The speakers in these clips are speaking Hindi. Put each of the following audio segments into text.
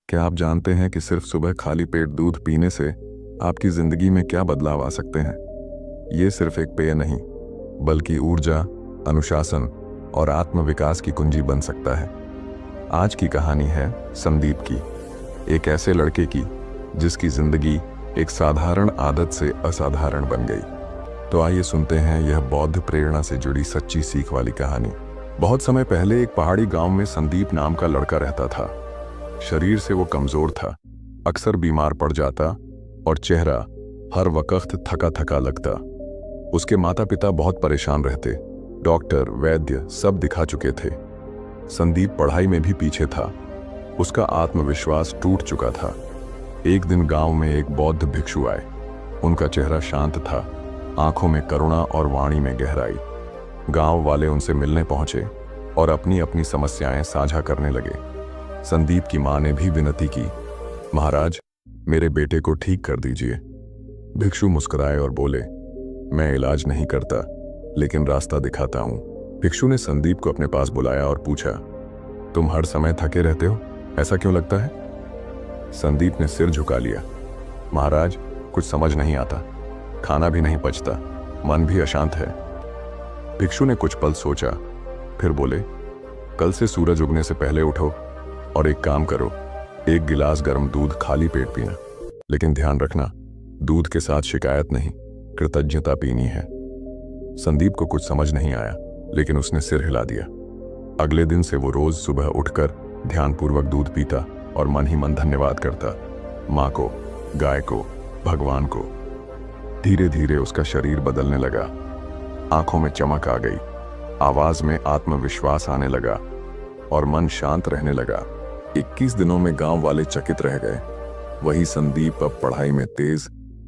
क्या आप जानते हैं कि सिर्फ सुबह खाली पेट दूध पीने से आपकी जिंदगी में क्या बदलाव आ सकते हैं? ये सिर्फ एक पेय नहीं, बल्कि ऊर्जा, अनुशासन और आत्मविकास की कुंजी बन सकता है। आज की कहानी है संदीप की, एक ऐसे लड़के की जिसकी जिंदगी एक साधारण आदत से असाधारण बन गई। तो आइए सुनते हैं यह बौद्ध प्रेरणा से जुड़ी सच्ची सीख वाली कहानी। बहुत समय पहले एक पहाड़ी गांव में संदीप नाम का लड़का रहता था। शरीर से वो कमजोर था, अक्सर बीमार पड़ जाता और चेहरा हर वक्त थका थका लगता। उसके माता पिता बहुत परेशान रहते, डॉक्टर वैद्य सब दिखा चुके थे। संदीप पढ़ाई में भी पीछे था, उसका आत्मविश्वास टूट चुका था। एक दिन गांव में एक बौद्ध भिक्षु आए। उनका चेहरा शांत था, आंखों में करुणा और वाणी में गहराई। गांव वाले उनसे मिलने पहुंचे और अपनी अपनी समस्याएं साझा करने लगे। संदीप की मां ने भी विनती की, महाराज, मेरे बेटे को ठीक कर दीजिए। भिक्षु मुस्कुराए और बोले, मैं इलाज नहीं करता, लेकिन रास्ता दिखाता हूं। भिक्षु ने संदीप को अपने पास बुलाया और पूछा, तुम हर समय थके रहते हो, ऐसा क्यों लगता है? संदीप ने सिर झुका लिया, महाराज, कुछ समझ नहीं आता, खाना भी नहीं पचता, मन भी अशांत है। भिक्षु ने कुछ पल सोचा, फिर बोले, कल से सूरज उगने से पहले उठो और एक काम करो, एक गिलास गर्म दूध खाली पेट पीना, लेकिन ध्यान रखना, दूध के साथ शिकायत नहीं, कृतज्ञता पीनी है। संदीप को कुछ समझ नहीं आया, लेकिन उसने सिर हिला दिया। अगले दिन से वो रोज सुबह उठकर ध्यानपूर्वक दूध पीता और मन ही मन धन्यवाद करता, माँ को, गाय को, भगवान को। धीरे धीरे उसका शरीर बदलने लगा, आंखों में चमक आ गई, आवाज में आत्मविश्वास आने लगा और मन शांत रहने लगा। 21 दिनों में गांव वाले चकित रह गए। वही संदीप अब पढ़ाई में तेज,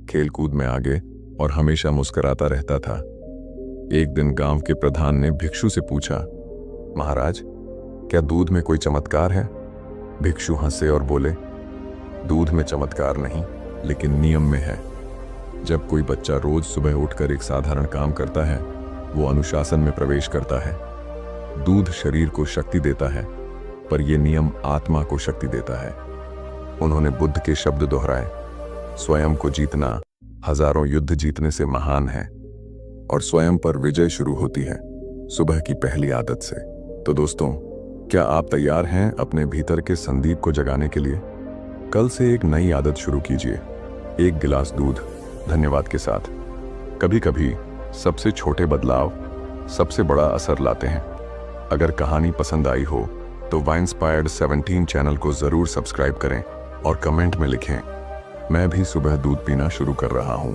खेलकूद में आगे और हमेशा मुस्कुराता रहता था। एक दिन गांव के प्रधान ने भिक्षु से पूछा, महाराज, क्या दूध में कोई चमत्कार है? भिक्षु हंसे और बोले, दूध में चमत्कार नहीं, लेकिन नियम में है। जब कोई बच्चा रोज सुबह उठकर एक साधारण काम करता है, वो अनुशासन में प्रवेश करता है। दूध शरीर को शक्ति देता है, पर यह नियम आत्मा को शक्ति देता है। उन्होंने बुद्ध के शब्द दोहराए, स्वयं को जीतना हजारों युद्ध जीतने से महान है, और स्वयं पर विजय शुरू होती है सुबह की पहली आदत से। तो दोस्तों, क्या आप तैयार हैं अपने भीतर के संदीप को जगाने के लिए? कल से एक नई आदत शुरू कीजिए, एक गिलास दूध धन्यवाद के साथ। कभी कभी सबसे छोटे बदलाव सबसे बड़ा असर लाते हैं। अगर कहानी पसंद आई हो तो वाइंस्पायर्ड 17 चैनल को जरूर सब्सक्राइब करें और कमेंट में लिखें, मैं भी सुबह दूध पीना शुरू कर रहा हूं।